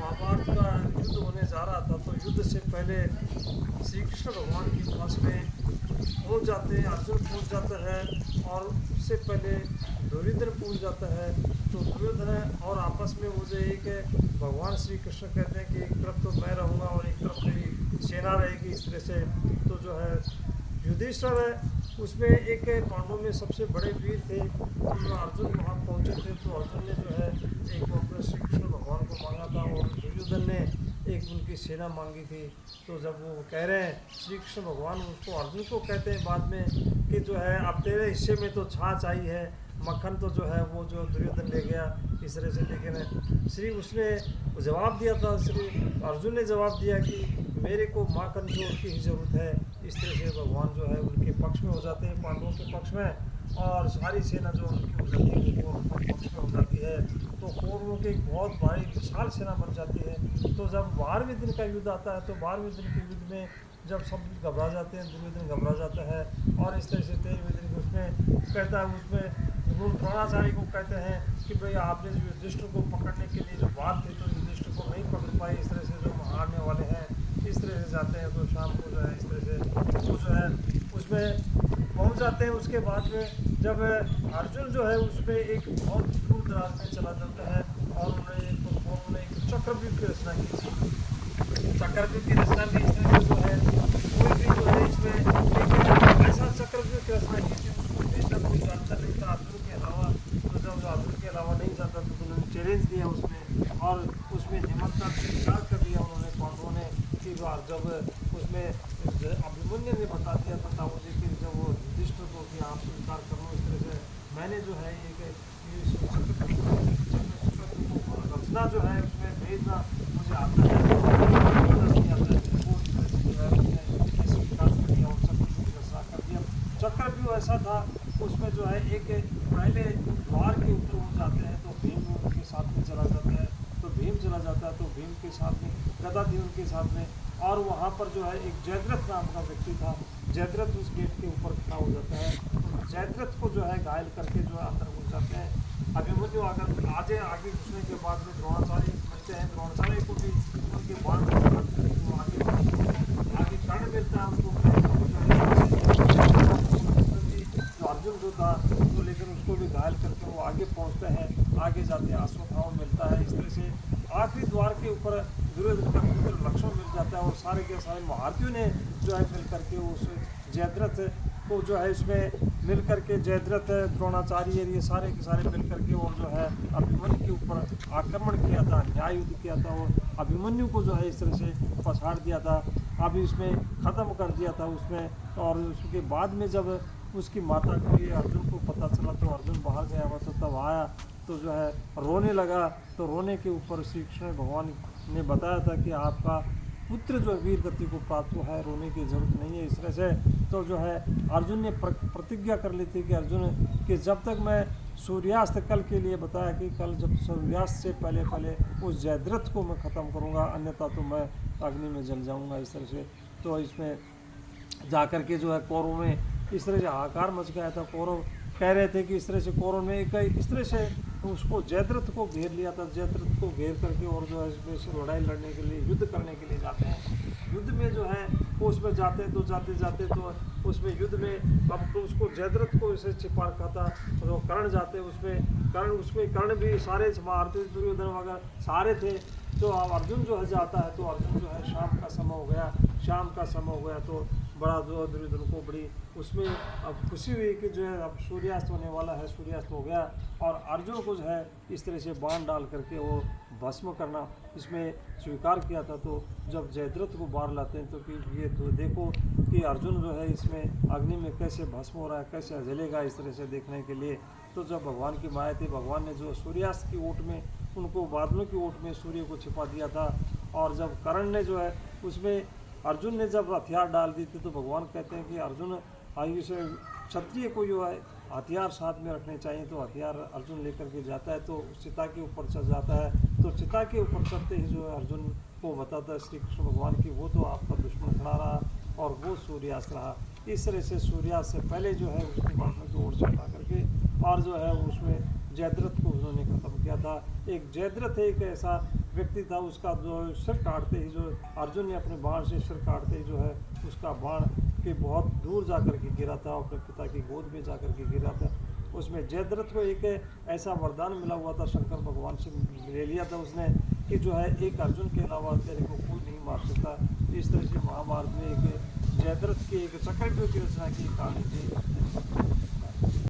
महाभारत का युद्ध होने जा रहा था, तो युद्ध से पहले श्री कृष्ण भगवान के पास में पहुंच जाते हैं, अर्जुन पहुंच जाता है, और उससे पहले दुर्योधन पहुंच जाता है। तो दुर्योधन और आपस में वो जो एक भगवान श्री कृष्ण कहते हैं कि एक तरफ तो मैं रहूँगा और एक तरफ मेरी सेना रहेगी, इस तरह से। तो जो है युधिष्ठिर है, उसमें एक पांडवों में सबसे बड़े वीर थे। तो जो अर्जुन वहाँ पहुँचे थे, तो अर्जुन ने जो है एक अपने श्री कृष्ण भगवान को मांगा था, और दुर्योधन ने एक उनकी सेना मांगी थी। तो जब वो कह रहे हैं श्री कृष्ण भगवान, उसको अर्जुन को कहते हैं बाद में कि जो है अब तेरे हिस्से में तो छाछ आई है, मक्खन तो जो है वो जो दुर्योधन ले गया, इस तरह से। लेकिन श्री उसने जवाब दिया था, श्री अर्जुन ने जवाब दिया कि मेरे को माखन जोड़ की ही ज़रूरत है। इस तरह से भगवान जो है उनके पक्ष में हो जाते हैं, पांडवों के पक्ष में, और सारी सेना जो उनकी हो जाती है वो कौरवों के पक्ष में हो जाती है। तो कौरवों की एक बहुत भारी विशाल सेना बन जाती है। तो जब 12वें दिन का युद्ध आता है, तो 12वें दिन के युद्ध में जब सब घबरा जाते हैं, दुर्योधन घबरा जाता है, और इस तरह से 13वें दिन उसमें कहता है, उसमें द्रोणाचार्य को कहते हैं कि भाई आपने जो युधिष्ठिर को पकड़ने के लिए जो बात थी, तो युधिष्ठिर को नहीं पकड़ पाए, इस तरह से जो हारने वाले हैं, इस तरह से जाते हैं। तो शाम को जो है इस तरह से वो जो है उसमें पहुंच जाते हैं। उसके बाद में जब अर्जुन जो है उसमें एक बहुत दूर दराज में चला जाता है, और उन्होंने एक चक्रव्यूह की रचना की थी। चक्रव्यूह की रचना भी इस तरह से जो है कोई भी जो है इसमें एक ऐसा चक्रव्यूह की रचना की थी, उसको बेहतर कोई जानता नहीं था अर्जुन के अलावा। तो जब अर्जुन के अलावा नहीं जानता, तो उन्होंने चैलेंज दिया उसमें, और उसमें निमंत्रण स्वीकार कर लिया उन्होंने, पांडवों ने। कि जब उसमें अभिमन्यु ने बता दिया था मुझे कि जब वो युधिष्ठिर को कि आप स्वीकार कर लो, इस तरह से मैंने जो है एक रचना जो है उसमें भेजना मुझे आता है, नहीं आता है, वो स्वीकार कर दिया और चक्रव्यूह की रचना कर दिया। चक्रव्यूह ऐसा था, उसमें जो है एक पहले द्वार के ऊपर हो जाते हैं, तो भीम उनके साथ में चला जाता है, तो भीम चला जाता है, तो भीम के साथ में गदा थी उनके साथ में, और वहाँ पर जो है एक जयद्रथ नाम का व्यक्ति था। जयद्रथ उस गेट के ऊपर खड़ा हो जाता है, तो जयद्रथ को जो है घायल करके जो है अंदर घुस जाते हैं। अभिमन्यु अगर आगे घुसने के बाद में द्रोणाचार्य मिलते हैं, द्रोणाचार्य को भी उनके बाण आगे कर्ण मिलता है उनको, जो अर्जुन जो था तो, लेकिन उसको भी घायल करके वो आगे पहुंचते हैं, आगे जाते हैं अश्वत्थामा मिलता है। इस तरह से आखिरी द्वार के ऊपर दुर्योधन का पुत्र लक्ष्मण मिल जाता है, और सारे के सारे महारथियों ने जो है मिल करके उस जयद्रथ को जो है इसमें मिल करके जयद्रथ, द्रोणाचार्य, ये सारे के सारे मिल करके और जो है अभिमन्यु के ऊपर आक्रमण किया था, न्याय युद्ध किया था, और अभिमन्यु को जो है इस तरह से पछाड़ दिया था, अभी इसमें ख़त्म कर दिया था उसमें। और उसके बाद में जब उसकी माता को ये अर्जुन को पता चला, तो अर्जुन बाहर गया हुआ था, तब आया तो जो है रोने लगा। तो रोने के ऊपर श्री कृष्ण भगवान ने बताया था कि आपका पुत्र जो वीर गति को प्राप्त हुआ है, रोने की जरूरत नहीं है, इस तरह से। तो जो है अर्जुन ने प्रतिज्ञा कर ली थी कि अर्जुन कि जब तक मैं सूर्यास्त, कल के लिए बताया कि कल जब सूर्यास्त से पहले पहले उस जयद्रथ को मैं ख़त्म करूँगा, अन्यथा तो मैं अग्नि में जल जाऊँगा, इस तरह से। तो इसमें जाकर के जो है कौरव में इस तरह से हाहाकार मच गया था। कौरव कह रहे थे कि इस तरह से कौरव ने इस तरह से उसको जयद्रथ को घेर लिया था, जयद्रथ को घेर करके, और जो है इसमें से लड़ाई लड़ने के लिए, युद्ध करने के लिए जाते हैं। युद्ध में जो है वो उसमें जाते हैं, तो जाते जाते तो उसमें युद्ध में अब तो उसको जयद्रथ को इसे छिपा रखा था, तो कर्ण जाते उसमें, कर्ण भी सारे महारथी दुर्योधन वगैरह सारे थे। तो अब अर्जुन जो है जाता है, तो अर्जुन जो है शाम का समय हो गया, तो बड़ा जो दुर्योधन को बड़ी उसमें अब खुशी हुई कि जो है अब सूर्यास्त होने वाला है, सूर्यास्त हो गया, और अर्जुन को जो है इस तरह से बाण डाल करके वो भस्म करना इसमें स्वीकार किया था। तो जब जयद्रथ को बाहर लाते हैं, तो कि ये तो देखो कि अर्जुन जो है इसमें अग्नि में कैसे भस्म हो रहा है, कैसे जलेगा, इस तरह से देखने के लिए। तो जब भगवान की माया थी, भगवान ने जो सूर्यास्त की ओट में, उनको बादलों की ओट में सूर्य को छिपा दिया था, और जब कर्ण ने जो है उसमें अर्जुन ने जब हथियार डाल दी थी, तो भगवान कहते हैं कि अर्जुन आयु से क्षत्रिय को जो है हथियार साथ में रखने चाहिए। तो हथियार अर्जुन लेकर के जाता है, तो चिता के ऊपर चढ़ जाता है, तो चिता के ऊपर चढ़ते ही जो है अर्जुन को बताता है श्री कृष्ण भगवान की वो तो आपका दुश्मन खड़ा रहा और वो सूर्यास्त रहा। इस तरह से सूर्यास्त से पहले जो है उसकी बातों की ओर चढ़ा करके, और जो है उसमें जयद्रथ को उन्होंने ख़त्म किया था। एक जयद्रथ एक ऐसा व्यक्ति था उसका जो सिर काटते ही, जो अर्जुन ने अपने बाण से सिर काटते ही जो है उसका बाण के बहुत दूर जा कर के गिरा था, अपने पिता की गोद में जा कर के गिरा था। उसमें जयद्रथ को एक ऐसा वरदान मिला हुआ था, शंकर भगवान से ले लिया था उसने कि जो है एक अर्जुन के अलावा तेरे को कोई नहीं मार सकता। इस तरह से महाभारत में एक जयद्रथ की एक चक्रव्यूह की रचना की कहानी थी।